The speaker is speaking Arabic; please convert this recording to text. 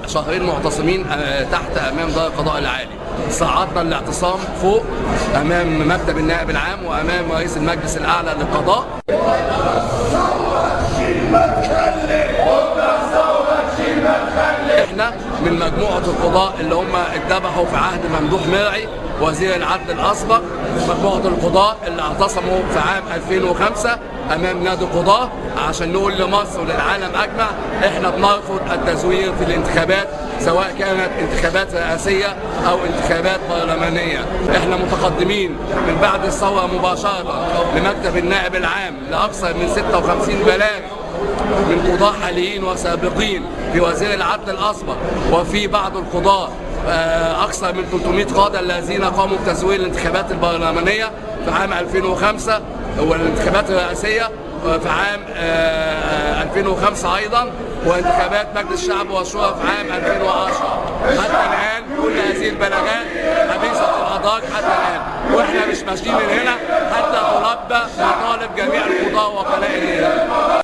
شهرين معتصمين تحت امام دار القضاء العالي. صعدنا الاعتصام فوق امام مكتب النائب العام وامام رئيس المجلس الاعلى للقضاء. احنا من مجموعه القضاء اللي هم اتذبحوا في عهد ممدوح مرعي وزير العدل الاسبق، مجموعه القضاء اللي اعتصموا في عام 2005 امام نادي القضاة عشان نقول لمصر وللعالم اجمع احنا بنرفض التزوير في الانتخابات، سواء كانت انتخابات رئاسيه او انتخابات برلمانيه. احنا متقدمين من بعد الثوره مباشره لمكتب النائب العام لاكثر من 56 بلاغ من قضاة حاليين وسابقين في وزير العدل الاسبق وفي بعض القضاة اكثر من 300 قاضي الذين قاموا بتزوير الانتخابات البرلمانيه في عام 2005 والانتخابات الرئاسيه في عام 2005 ايضا، وانتخابات مجلس الشعب والشورى في عام 2010. حتى الان كل هذه البلاغات حبيسه الادراج حتى الان، واحنا مش ماشيين من هنا حتى تلبى مطالب جميع القضاه ووكلاء النيابه.